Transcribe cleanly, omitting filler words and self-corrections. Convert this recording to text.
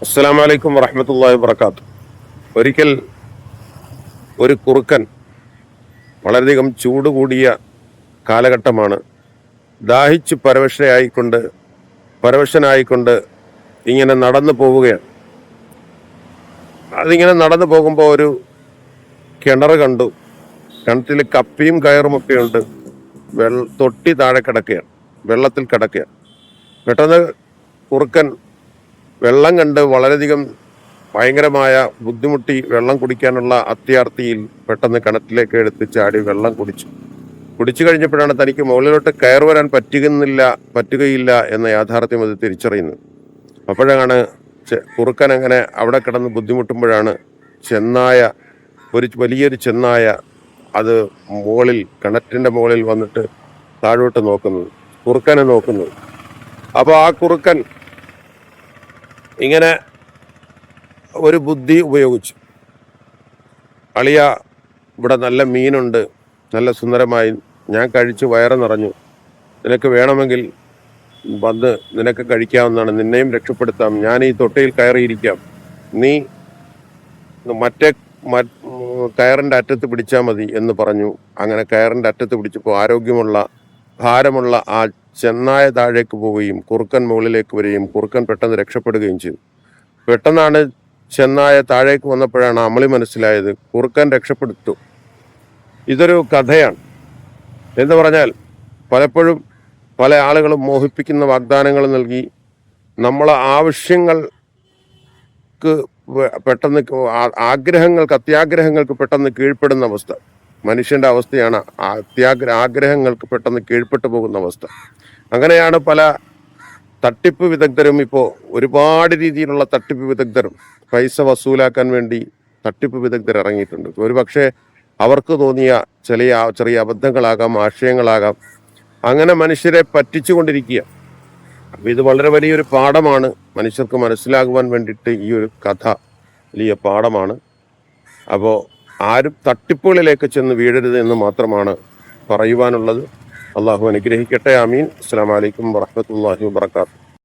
അസ്സലാമു അലൈക്കും വറഹ്മത്തുള്ളാഹി വബറകാതുഹു. ഒരിക്കൽ ഒരു കുറുക്കൻ, വളരെയധികം ചൂട് കൂടിയ കാലഘട്ടമാണ്, ദാഹിച്ച് പരവശനായിക്കൊണ്ട് ഇങ്ങനെ നടന്നു പോവുകയാണ്. അതിങ്ങനെ നടന്നു പോകുമ്പോൾ ഒരു കിണർ കണ്ടു. കിണറ്റിൽ കപ്പിയും കയറുമൊക്കെ ഉണ്ട്. തൊട്ടി താഴെ കിടക്കുകയാണ്, വെള്ളത്തിൽ കിടക്കുകയാണ്. പെട്ടെന്ന് കുറുക്കൻ വെള്ളം കണ്ട് വളരെയധികം ഭയങ്കരമായ ബുദ്ധിമുട്ടി വെള്ളം കുടിക്കാനുള്ള അത്യാർത്തിയിൽ പെട്ടെന്ന് കിണറ്റിലേക്ക് എടുത്ത് ചാടി വെള്ളം കുടിച്ചു കഴിഞ്ഞപ്പോഴാണ് തനിക്ക് മുകളിലോട്ട് കയറി വരാൻ പറ്റുകയില്ല എന്ന യാഥാർത്ഥ്യം അത് തിരിച്ചറിയുന്നത്. അപ്പോഴാണ് കുറുക്കൻ അങ്ങനെ അവിടെ കിടന്ന് ബുദ്ധിമുട്ടുമ്പോഴാണ് വലിയൊരു ചെന്നായ അത് കിണറ്റിന്റെ മുകളിൽ വന്നിട്ട് താഴോട്ട് നോക്കുന്നത്, കുറുക്കനെ നോക്കുന്നത്. അപ്പോൾ ആ കുറുക്കൻ ഇങ്ങനെ ഒരു ബുദ്ധി ഉപയോഗിച്ചു. അളിയ, ഇവിടെ നല്ല മീനുണ്ട്, നല്ല സുന്ദരമായി, ഞാൻ കഴിച്ചു വയറ് നിറഞ്ഞു, നിനക്ക് വേണമെങ്കിൽ വന്ന് നിനക്ക് കഴിക്കാവുന്നതാണ്, നിന്നെയും രക്ഷപ്പെടുത്താം, ഞാൻ ഈ തൊട്ടിയിൽ കയറിയിരിക്കാം, നീ മറ്റേ കയറിൻ്റെ അറ്റത്ത് പിടിച്ചാൽ മതി എന്ന് പറഞ്ഞു. അങ്ങനെ കയറിൻ്റെ അറ്റത്ത് പിടിച്ചപ്പോൾ ഭാരമുള്ള ആ ചെന്നായ താഴേക്ക് പോവുകയും കുറുക്കൻ മുകളിലേക്ക് വരികയും കുറുക്കൻ പെട്ടെന്ന് രക്ഷപ്പെടുകയും ചെയ്തു. പെട്ടെന്നാണ് ചെന്നായ താഴേക്ക് വന്നപ്പോഴാണ് അമളി മനസ്സിലായത്, കുറുക്കൻ രക്ഷപ്പെടുത്തു. ഇതൊരു കഥയാണ്. എന്ന് പറഞ്ഞാൽ പലപ്പോഴും പല ആളുകളും മോഹിപ്പിക്കുന്ന വാഗ്ദാനങ്ങൾ നൽകി നമ്മളെ ആവശ്യങ്ങൾക്ക് പെട്ടെന്ന് അത്യാഗ്രഹങ്ങൾക്ക് പെട്ടെന്ന് കീഴ്പ്പെടുന്ന അവസ്ഥ മനുഷ്യന്റെ അവസ്ഥയാണ്. ആഗ്രഹങ്ങൾക്ക് പെട്ടെന്ന് കീഴ്പ്പെട്ടു പോകുന്ന അവസ്ഥ. അങ്ങനെയാണ് പല തട്ടിപ്പ് വിദഗ്ധരും, ഇപ്പോൾ ഒരുപാട് രീതിയിലുള്ള തട്ടിപ്പ് വിദഗ്ധരും, പൈസ വസൂലാക്കാൻ വേണ്ടി തട്ടിപ്പ് വിദഗ്ധർ ഇറങ്ങിയിട്ടുണ്ട്. ഒരുപക്ഷെ അവർക്ക് തോന്നിയ ചെറിയ അബദ്ധങ്ങളാകാം, ആശയങ്ങളാകാം, അങ്ങനെ മനുഷ്യരെ പറ്റിച്ചുകൊണ്ടിരിക്കുക. അപ്പം ഇത് വളരെ വലിയൊരു പാഠമാണ് മനുഷ്യർക്ക് മനസ്സിലാകുവാൻ വേണ്ടിയിട്ട്. ഈ ഒരു കഥ വലിയ പാഠമാണ്. അപ്പോൾ ആരും തട്ടിപ്പുകളിലേക്ക് ചെന്ന് വീഴരുത് എന്ന് മാത്രമാണ് പറയുവാനുള്ളത്. അള്ളാഹു അനുഗ്രഹിക്കട്ടെ. ആമീൻ. അസ്സലാമു അലൈക്കും വറഹ്മത്തുള്ളാഹി വബറകാതുഹു.